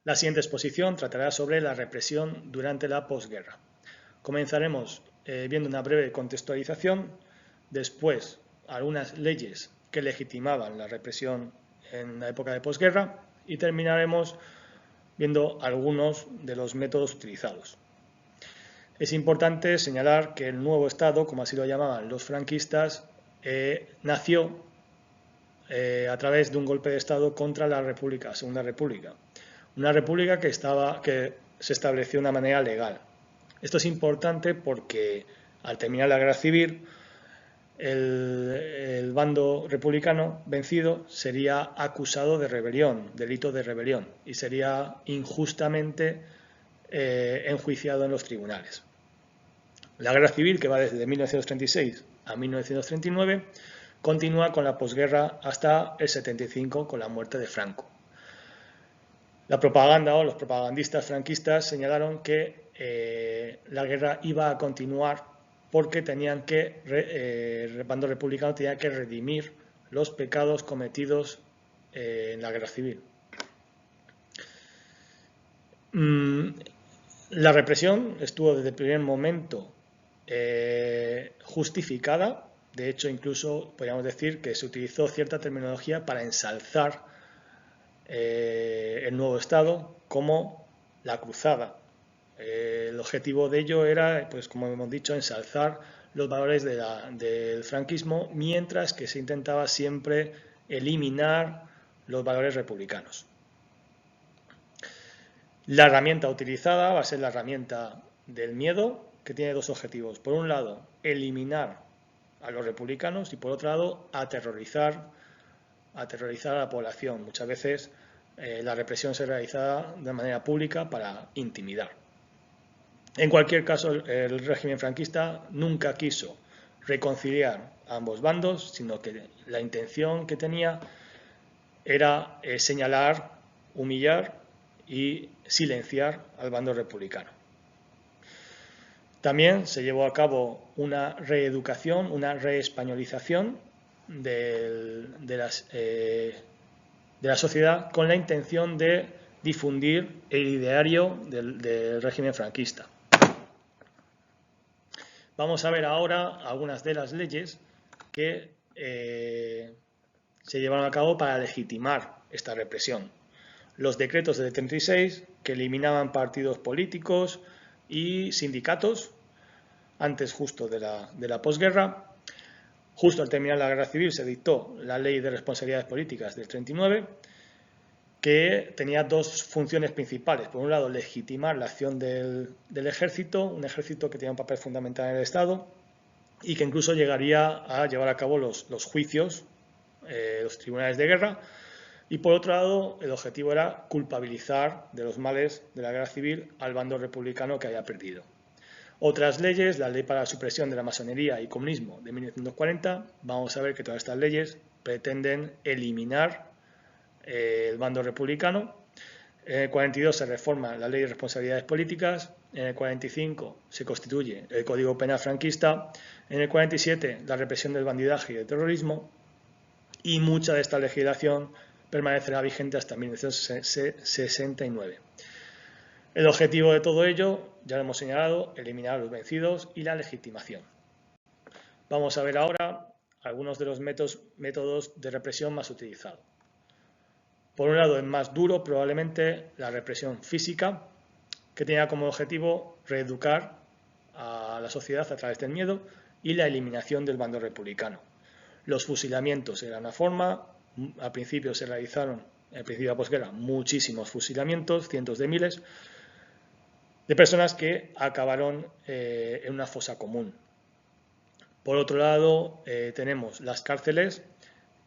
La siguiente exposición tratará sobre la represión durante la posguerra. Comenzaremos viendo una breve contextualización, después algunas leyes que legitimaban la represión en la época de posguerra y terminaremos viendo algunos de los métodos utilizados. Es importante señalar que el nuevo Estado, como así lo llamaban los franquistas, nació a través de un golpe de Estado contra la República, Segunda República. Una república que se estableció de una manera legal. Esto es importante porque al terminar la guerra civil, el bando republicano vencido sería acusado de rebelión, delito de rebelión, y sería injustamente enjuiciado en los tribunales. La guerra civil, que va desde 1936 a 1939, continúa con la posguerra hasta el 75 con la muerte de Franco. La propaganda o los propagandistas franquistas señalaron que la guerra iba a continuar porque el bando republicano tenía que redimir los pecados cometidos en la guerra civil. La represión estuvo desde el primer momento justificada. De hecho, incluso podríamos decir que se utilizó cierta terminología para ensalzar el nuevo Estado como la cruzada. El objetivo de ello era, pues como hemos dicho, ensalzar los valores del franquismo, mientras que se intentaba siempre eliminar los valores republicanos. La herramienta utilizada va a ser la herramienta del miedo, que tiene dos objetivos. Por un lado, eliminar a los republicanos y por otro lado, aterrorizar a la población. Muchas veces la represión se realizaba de manera pública para intimidar. En cualquier caso, el régimen franquista nunca quiso reconciliar a ambos bandos, sino que la intención que tenía era señalar, humillar y silenciar al bando republicano. También se llevó a cabo una reeducación, una reespañolización de la sociedad con la intención de difundir el ideario del régimen franquista. Vamos a ver ahora algunas de las leyes que se llevaron a cabo para legitimar esta represión. Los decretos del 36, que eliminaban partidos políticos y sindicatos antes justo de la posguerra. Justo al terminar la guerra civil se dictó la Ley de Responsabilidades Políticas del 39, que tenía dos funciones principales. Por un lado, legitimar la acción del ejército, un ejército que tenía un papel fundamental en el Estado y que incluso llegaría a llevar a cabo los juicios, los tribunales de guerra. Y por otro lado, el objetivo era culpabilizar de los males de la guerra civil al bando republicano que había perdido. Otras leyes, la Ley para la Supresión de la Masonería y Comunismo de 1940, vamos a ver que todas estas leyes pretenden eliminar el bando republicano. En el 42 se reforma la Ley de Responsabilidades Políticas, en el 45 se constituye el Código Penal franquista, en el 47 la represión del bandidaje y del terrorismo, y mucha de esta legislación permanecerá vigente hasta 1969. El objetivo de todo ello, ya lo hemos señalado, eliminar a los vencidos y la legitimación. Vamos a ver ahora algunos de los métodos de represión más utilizados. Por un lado, el más duro, probablemente la represión física, que tenía como objetivo reeducar a la sociedad a través del miedo y la eliminación del bando republicano. Los fusilamientos eran una forma. Al principio se realizaron, en principio de la posguerra, muchísimos fusilamientos, cientos de miles, de personas que acabaron en una fosa común. Por otro lado, tenemos las cárceles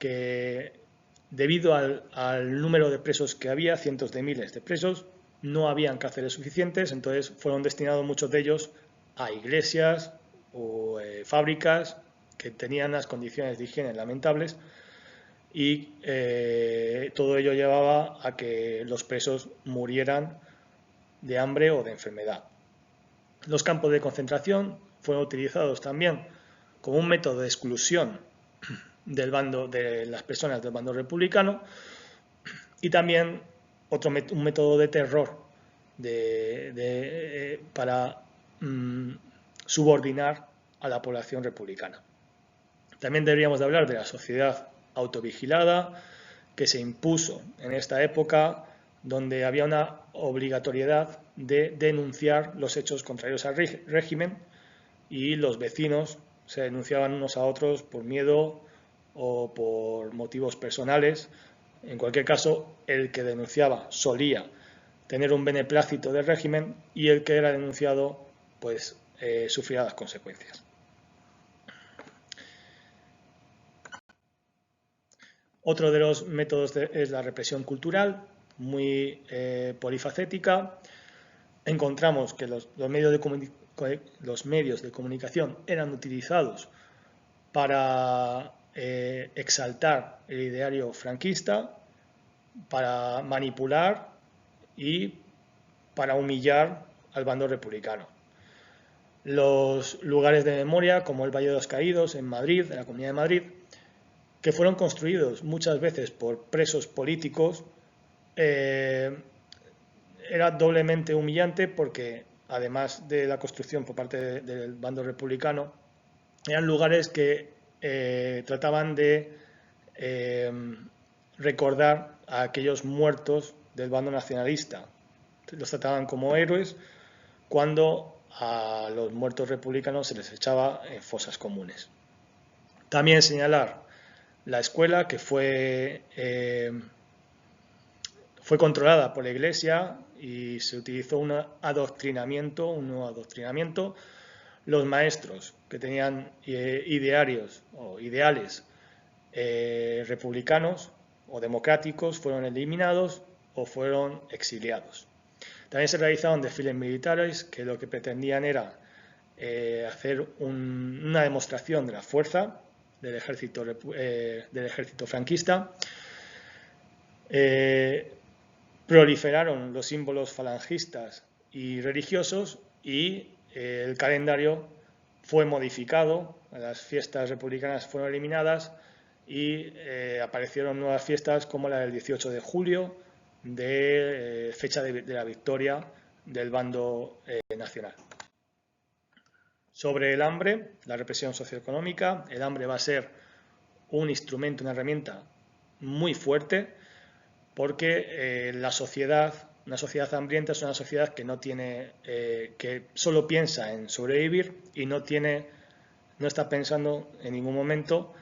que, debido al número de presos que había, cientos de miles de presos, no habían cárceles suficientes, entonces fueron destinados muchos de ellos a iglesias o fábricas que tenían unas condiciones de higiene lamentables y todo ello llevaba a que los presos murieran de hambre o de enfermedad. Los campos de concentración fueron utilizados también como un método de exclusión de las personas del bando republicano y también un método de terror para subordinar a la población republicana. También deberíamos de hablar de la sociedad autovigilada que se impuso en esta época, donde había una obligatoriedad de denunciar los hechos contrarios al régimen, y los vecinos se denunciaban unos a otros por miedo o por motivos personales. En cualquier caso, el que denunciaba solía tener un beneplácito del régimen, y el que era denunciado pues sufría las consecuencias. Otro de los métodos es la represión cultural, muy polifacética. Encontramos que los medios de comunicación eran utilizados para exaltar el ideario franquista, para manipular y para humillar al bando republicano. Los lugares de memoria, como el Valle de los Caídos en Madrid, en la Comunidad de Madrid, que fueron construidos muchas veces por presos políticos, era doblemente humillante porque, además de la construcción por parte del bando republicano, eran lugares que trataban de recordar a aquellos muertos del bando nacionalista. Los trataban como héroes, cuando a los muertos republicanos se les echaba en fosas comunes. También señalar la escuela, que fue controlada por la Iglesia y se utilizó un nuevo adoctrinamiento. Los maestros que tenían idearios o ideales republicanos o democráticos fueron eliminados o fueron exiliados. También se realizaron desfiles militares que lo que pretendían era hacer una demostración de la fuerza del ejército franquista. Proliferaron los símbolos falangistas y religiosos, y el calendario fue modificado, las fiestas republicanas fueron eliminadas y aparecieron nuevas fiestas como la del 18 de julio, fecha de la victoria del bando nacional. Sobre el hambre, la represión socioeconómica, el hambre va a ser un instrumento, una herramienta muy fuerte, porque una sociedad hambrienta es una sociedad que no tiene, que solo piensa en sobrevivir y no está pensando en ningún momento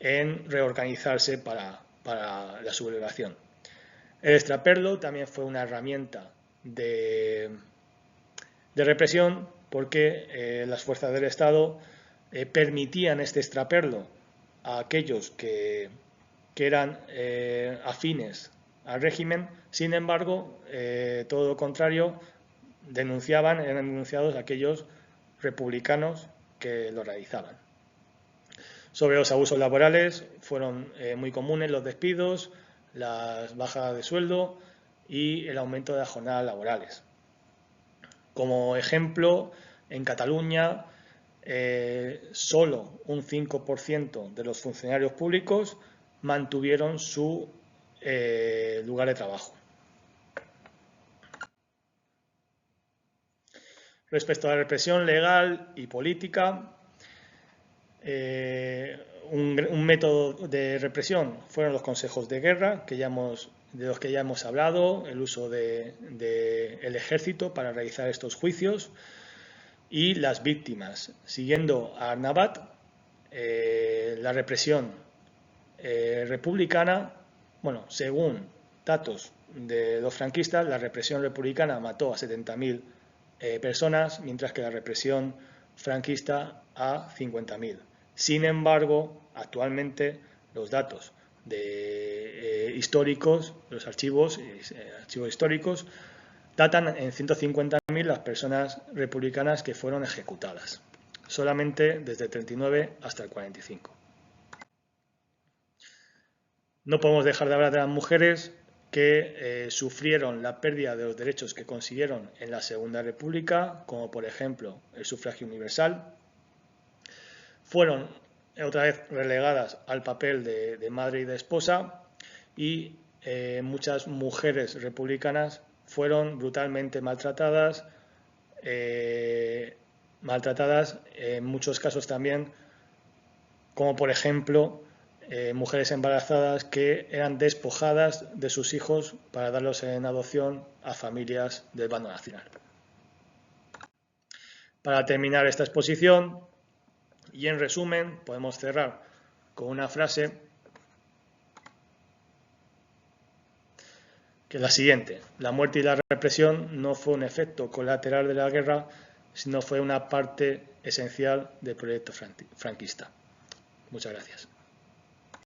en reorganizarse para la sublevación. El extraperlo también fue una herramienta de represión, porque las fuerzas del Estado permitían este extraperlo a aquellos que eran afines al régimen. Sin embargo, todo lo contrario, eran denunciados aquellos republicanos que lo realizaban. Sobre los abusos laborales, fueron muy comunes los despidos, las bajas de sueldo y el aumento de las jornadas laborales. Como ejemplo, en Cataluña, solo un 5% de los funcionarios públicos mantuvieron su lugar de trabajo. Respecto a la represión legal y política, un método de represión fueron los consejos de guerra, de los que ya hemos hablado, el uso del ejército para realizar estos juicios, y las víctimas. Siguiendo a Arnabat, la represión republicana, según datos de los franquistas, la represión republicana mató a 70.000 personas, mientras que la represión franquista a 50.000. Sin embargo, actualmente los datos históricos, los archivos históricos, datan en 150.000 las personas republicanas que fueron ejecutadas, solamente desde el 39 hasta el 45. No podemos dejar de hablar de las mujeres que sufrieron la pérdida de los derechos que consiguieron en la Segunda República, como por ejemplo el sufragio universal. Fueron otra vez relegadas al papel de madre y de esposa, y muchas mujeres republicanas fueron brutalmente maltratadas, en muchos casos también, como por ejemplo mujeres embarazadas que eran despojadas de sus hijos para darlos en adopción a familias del bando nacional. Para terminar esta exposición, y en resumen, podemos cerrar con una frase que es la siguiente: la muerte y la represión no fue un efecto colateral de la guerra, sino fue una parte esencial del proyecto franquista. Muchas gracias.